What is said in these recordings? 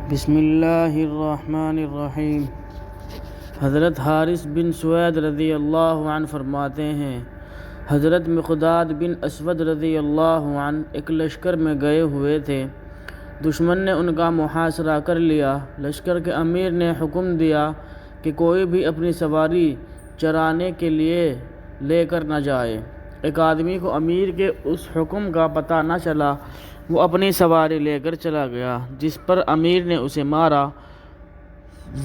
بسم اللہ الرحمن الرحیم۔ حضرت حارث بن سوید رضی اللہ عنہ فرماتے ہیں، حضرت مقداد بن اسود رضی اللہ عنہ ایک لشکر میں گئے ہوئے تھے۔ دشمن نے ان کا محاصرہ کر لیا۔ لشکر کے امیر نے حکم دیا کہ کوئی بھی اپنی سواری چرانے کے لیے لے کر نہ جائے۔ ایک آدمی کو امیر کے اس حکم کا پتہ نہ چلا، وہ اپنی سواری لے کر چلا گیا، جس پر امیر نے اسے مارا۔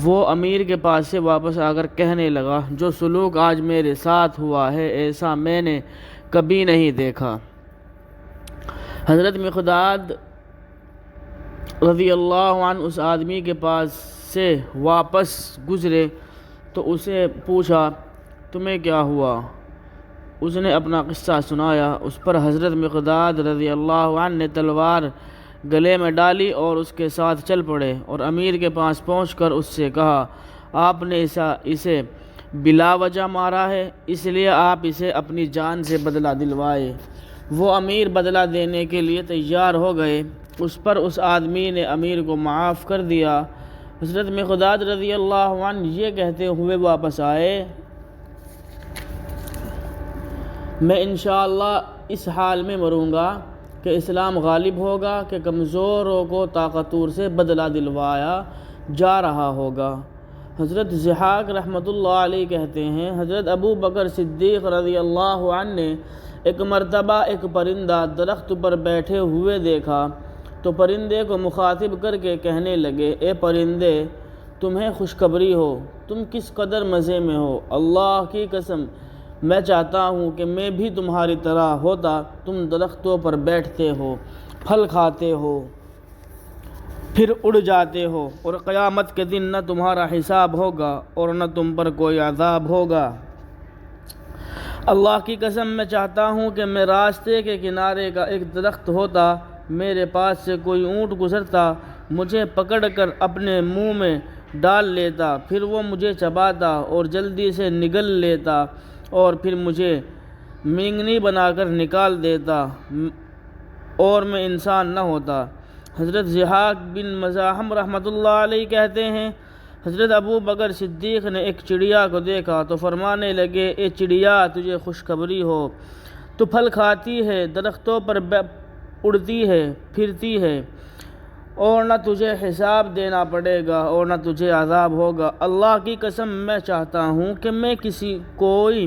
وہ امیر کے پاس سے واپس آ کر کہنے لگا، جو سلوک آج میرے ساتھ ہوا ہے ایسا میں نے کبھی نہیں دیکھا۔ حضرت مقداد رضی اللہ عنہ اس آدمی کے پاس سے واپس گزرے تو اسے پوچھا، تمہیں کیا ہوا؟ اس نے اپنا قصہ سنایا۔ اس پر حضرت مقداد رضی اللہ عنہ نے تلوار گلے میں ڈالی اور اس کے ساتھ چل پڑے، اور امیر کے پاس پہنچ کر اس سے کہا، آپ نے اسے بلا وجہ مارا ہے، اس لیے آپ اسے اپنی جان سے بدلہ دلوائے۔ وہ امیر بدلہ دینے کے لیے تیار ہو گئے۔ اس پر اس آدمی نے امیر کو معاف کر دیا۔ حضرت مقداد رضی اللہ عنہ یہ کہتے ہوئے واپس آئے، میں انشاءاللہ اس حال میں مروں گا کہ اسلام غالب ہوگا کہ کمزوروں کو طاقتور سے بدلہ دلوایا جا رہا ہوگا۔ حضرت ضحاک رحمۃ اللہ علیہ کہتے ہیں، حضرت ابو بکر صدیق رضی اللہ عنہ نے ایک مرتبہ ایک پرندہ درخت پر بیٹھے ہوئے دیکھا تو پرندے کو مخاطب کر کے کہنے لگے، اے پرندے، تمہیں خوشخبری ہو، تم کس قدر مزے میں ہو، اللہ کی قسم میں چاہتا ہوں کہ میں بھی تمہاری طرح ہوتا۔ تم درختوں پر بیٹھتے ہو، پھل کھاتے ہو، پھر اڑ جاتے ہو، اور قیامت کے دن نہ تمہارا حساب ہوگا اور نہ تم پر کوئی عذاب ہوگا۔ اللہ کی قسم میں چاہتا ہوں کہ میں راستے کے کنارے کا ایک درخت ہوتا، میرے پاس سے کوئی اونٹ گزرتا، مجھے پکڑ کر اپنے منہ میں ڈال لیتا، پھر وہ مجھے چباتا اور جلدی سے نگل لیتا، اور پھر مجھے مینگنی بنا کر نکال دیتا اور میں انسان نہ ہوتا۔ حضرت ضحاک بن مزاحم رحمۃ اللہ علیہ کہتے ہیں، حضرت ابو بکر صدیق نے ایک چڑیا کو دیکھا تو فرمانے لگے، اے چڑیا، تجھے خوشخبری ہو، تو پھل کھاتی ہے، درختوں پر اڑتی ہے، پھرتی ہے، اور نہ تجھے حساب دینا پڑے گا اور نہ تجھے عذاب ہوگا۔ اللہ کی قسم میں چاہتا ہوں کہ میں کوئی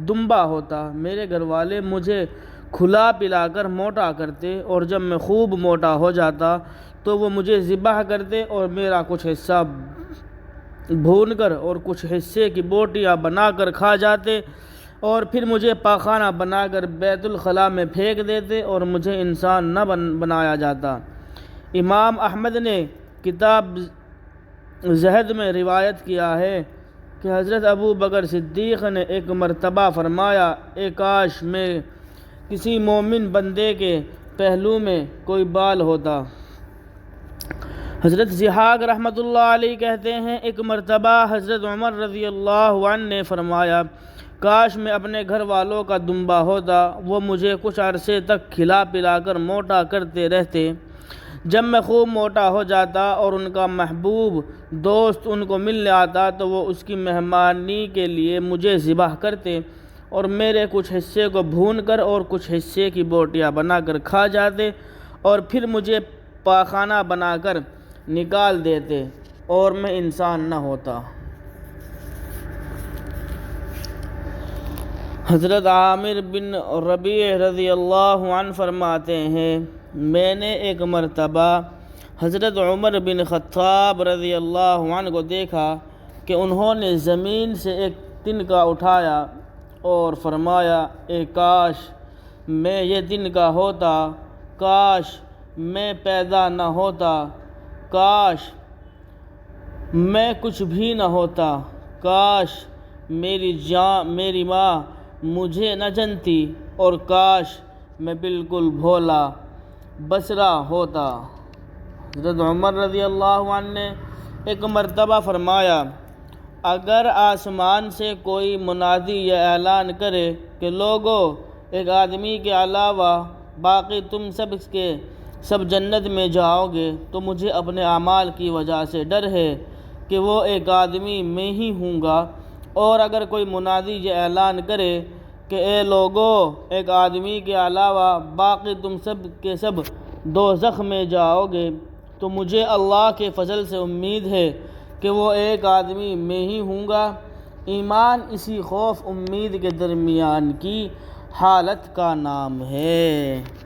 دمبا ہوتا، میرے گھر والے مجھے کھلا پلا کر موٹا کرتے، اور جب میں خوب موٹا ہو جاتا تو وہ مجھے ذبح کرتے اور میرا کچھ حصہ بھون کر اور کچھ حصے کی بوٹیاں بنا کر کھا جاتے، اور پھر مجھے پاخانہ بنا کر بیت الخلاء میں پھینک دیتے اور مجھے انسان نہ بنایا جاتا۔ امام احمد نے کتاب زہد میں روایت کیا ہے کہ حضرت ابو بکر صدیق نے ایک مرتبہ فرمایا، اے کاش میں کسی مومن بندے کے پہلو میں کوئی بال ہوتا۔ حضرت ضحاک رحمۃ اللہ علیہ کہتے ہیں، ایک مرتبہ حضرت عمر رضی اللہ عنہ نے فرمایا، کاش میں اپنے گھر والوں کا دمبا ہوتا، وہ مجھے کچھ عرصے تک کھلا پلا کر موٹا کرتے رہتے، جب میں خوب موٹا ہو جاتا اور ان کا محبوب دوست ان کو ملنے آتا تو وہ اس کی مہمانی کے لیے مجھے ذبح کرتے اور میرے کچھ حصے کو بھون کر اور کچھ حصے کی بوٹیاں بنا کر کھا جاتے، اور پھر مجھے پاخانہ بنا کر نکال دیتے اور میں انسان نہ ہوتا۔ حضرت عامر بن ربیع رضی اللہ عنہ فرماتے ہیں، میں نے ایک مرتبہ حضرت عمر بن خطاب رضی اللہ عنہ کو دیکھا کہ انہوں نے زمین سے ایک تنکا اٹھایا اور فرمایا، اے کاش میں یہ تنکا ہوتا، کاش میں پیدا نہ ہوتا، کاش میں کچھ بھی نہ ہوتا، کاش میری ماں مجھے نہ جنتی، اور کاش میں بالکل بھولا بسرا ہوتا۔ حضرت عمر رضی اللہ عنہ نے ایک مرتبہ فرمایا، اگر آسمان سے کوئی منادی یہ اعلان کرے کہ لوگو، ایک آدمی کے علاوہ باقی تم سب کے سب جنت میں جاؤ گے تو مجھے اپنے اعمال کی وجہ سے ڈر ہے کہ وہ ایک آدمی میں ہی ہوں گا۔ اور اگر کوئی منادی یہ اعلان کرے کہ اے لوگو، ایک آدمی کے علاوہ باقی تم سب کے سب دوزخ میں جاؤ گے، تو مجھے اللہ کے فضل سے امید ہے کہ وہ ایک آدمی میں ہی ہوں گا۔ ایمان اسی خوف امید کے درمیان کی حالت کا نام ہے۔